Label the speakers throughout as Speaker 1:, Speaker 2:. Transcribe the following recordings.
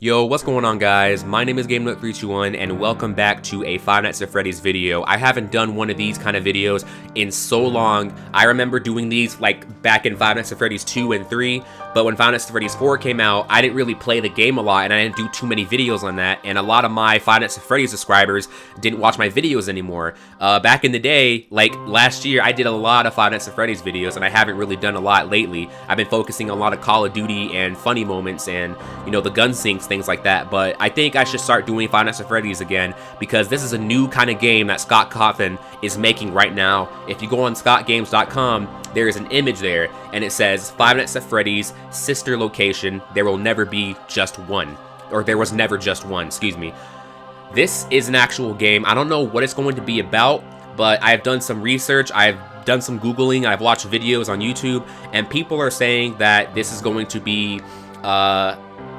Speaker 1: Yo, what's going on, guys? My name is GameNut321 and welcome back to a Five Nights at Freddy's video. I haven't done one of these kind of videos in so long. I remember doing these like back in Five Nights at Freddy's 2 and 3, but when Five Nights at Freddy's 4 came out, I didn't really play the game a lot and I didn't do too many videos on that, and a lot of my Five Nights at Freddy's subscribers didn't watch my videos anymore. Back in the day, like last year, I did a lot of Five Nights at Freddy's videos and I haven't really done a lot lately. I've been focusing on a lot of Call of Duty and funny moments and, you know, the gun sinks, things like that. But I think I should start doing Five Nights at Freddy's again because this is a new kind of game that Scott Cawthon is making right now. If you go on scottgames.com, there is an image there and it says Five Nights at Freddy's sister location, there will never be just one, or there was never just one, excuse me. This is an actual game. I don't know what it's going to be about, but I've done some research, I've done some Googling, I've watched videos on YouTube, and people are saying that this is going to be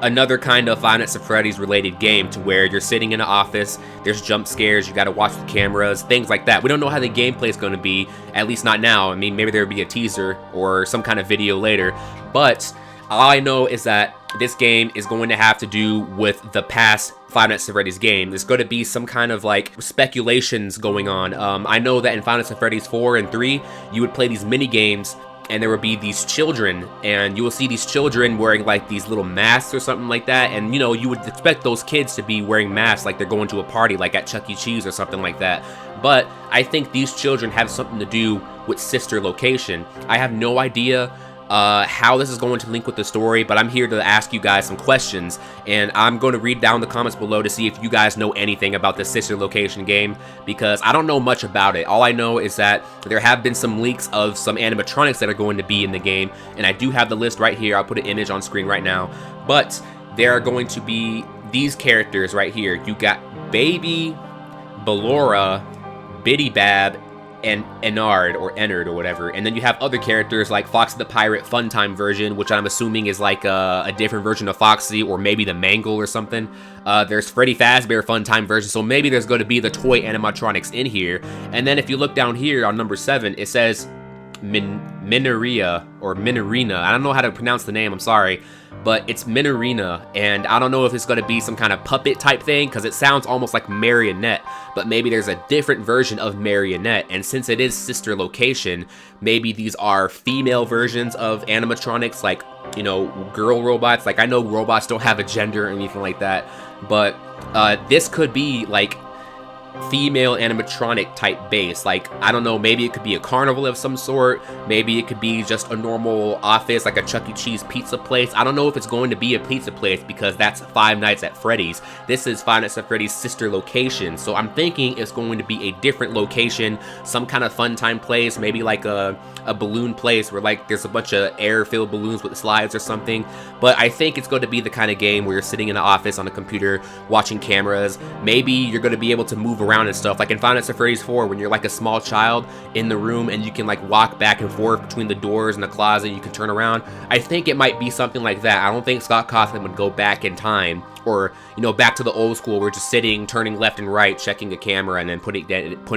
Speaker 1: another kind of Five Nights at Freddy's related game, to where you're sitting in an office, there's jump scares, you gotta watch the cameras, things like that. We don't know how the gameplay is going to be, at least not now. I mean, maybe there'll be a teaser or some kind of video later, but all I know is that this game is going to have to do with the past Five Nights at Freddy's game. There's going to be some kind of like speculations going on. I know that in Five Nights at Freddy's 4 and 3, you would play these mini games and there would be these children, and you will see these children wearing like these little masks or something like that, and you know, you would expect those kids to be wearing masks like they're going to a party, like at Chuck E. Cheese or something like that. But I think these children have something to do with sister location. I have no idea how this is going to link with the story, but I'm here to ask you guys some questions, and I'm going to read down the comments below to see if you guys know anything about the sister location game, because I don't know much about it. All I know is that there have been some leaks of some animatronics that are going to be in the game, and I do have the list right here. I'll put an image on screen right now, but there are going to be these characters right here. You got Baby, Ballora, Biddy Bab, and Ennard or whatever, and then you have other characters like Foxy the Pirate Funtime version, which I'm assuming is like a different version of Foxy, or maybe the Mangle or something. There's Freddy Fazbear Funtime version, so maybe there's going to be the toy animatronics in here. And then if you look down here on number 7, it says Minorina or Minorina. I don't know how to pronounce the name, I'm sorry, but it's Minorina, and I don't know if it's going to be some kind of puppet type thing, because it sounds almost like Marionette, but maybe there's a different version of Marionette. And since it is sister location, maybe these are female versions of animatronics, like, you know, girl robots. Like, I know robots don't have a gender or anything like that, but this could be like female animatronic type base. Like, I don't know, maybe it could be a carnival of some sort, maybe it could be just a normal office like a Chuck E. Cheese pizza place. I don't know if it's going to be a pizza place, because that's Five Nights at Freddy's. This is Five Nights at Freddy's sister location, so I'm thinking it's going to be a different location, some kind of fun time place, maybe like a balloon place where like there's a bunch of air-filled balloons with slides or something. But I think it's going to be the kind of game where you're sitting in an office on a computer watching cameras. Maybe you're going to be able to move around and stuff, like in Five Nights at Freddy's 4, when you're like a small child in the room and you can like walk back and forth between the doors and the closet, you can turn around. I think it might be something like that. I don't think Scott Cawthon would go back in time, or, you know, back to the old school, we're just sitting, turning left and right, checking a camera, and then putting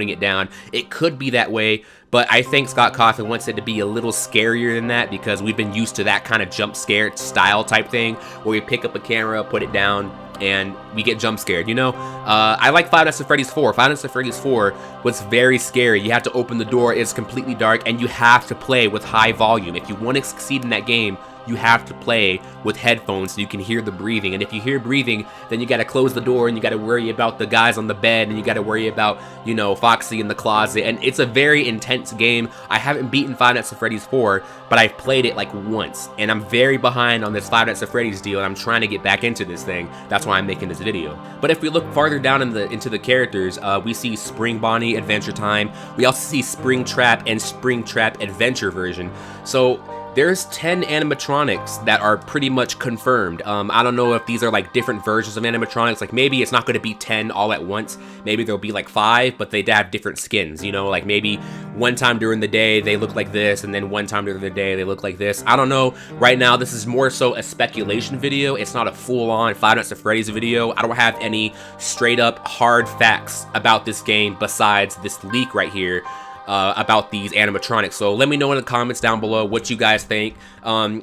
Speaker 1: it down. It could be that way, but I think Scott Cawthon wants it to be a little scarier than that, because we've been used to that kind of jump scare style type thing, where we pick up a camera, put it down, and we get jump scared, you know? I like Five Nights at Freddy's 4. Five Nights at Freddy's 4 was very scary. You have to open the door, it's completely dark, and you have to play with high volume. If you want to succeed in that game, you have to play with headphones so you can hear the breathing. And if you hear breathing, then you gotta close the door, and you gotta worry about the guys on the bed, and you gotta worry about, you know, Foxy in the closet. And it's a very intense game. I haven't beaten Five Nights at Freddy's 4, but I've played it like once, and I'm very behind on this Five Nights at Freddy's deal, and I'm trying to get back into this thing. That's why I'm making this video. But if we look farther down into the characters, we see Spring Bonnie Adventure Time. We also see Spring Trap and Spring Trap Adventure version. So there's 10 animatronics that are pretty much confirmed. I don't know if these are like different versions of animatronics. Like, maybe it's not going to be 10 all at once. Maybe there'll be like 5, but they'd have different skins, you know? Like, maybe one time during the day they look like this, and then one time during the day they look like this. I don't know. Right now, this is more so a speculation video. It's not a full-on Five Nights at Freddy's video. I don't have any straight-up hard facts about this game besides this leak right here. about these animatronics. So let me know in the comments down below what you guys think.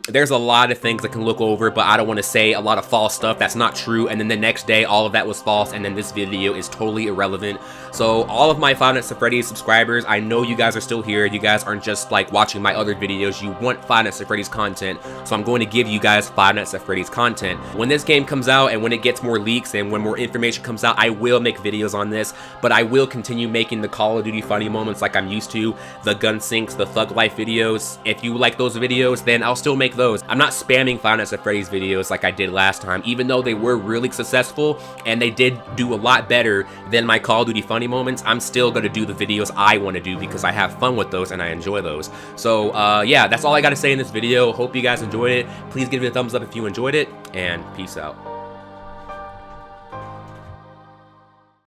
Speaker 1: There's a lot of things I can look over, but I don't want to say a lot of false stuff that's not true, and then the next day all of that was false, and then this video is totally irrelevant. So all of my Five Nights at Freddy's subscribers, I know you guys are still here. You guys aren't just like watching my other videos. You want Five Nights at Freddy's content, so I'm going to give you guys Five Nights at Freddy's content. When this game comes out and when it gets more leaks and when more information comes out, I will make videos on this, but I will continue making the Call of Duty funny moments like I'm used to, the gun sinks, the thug life videos. If you like those videos, then I'll still make those. I'm not spamming Five Nights at Freddy's videos like I did last time, even though they were really successful and they did do a lot better than my Call of Duty funny moments. I'm still gonna do the videos I want to do because I have fun with those and I enjoy those. So yeah, that's all I gotta say in this video. Hope you guys enjoyed it. Please give it a thumbs up if you enjoyed it, and peace out.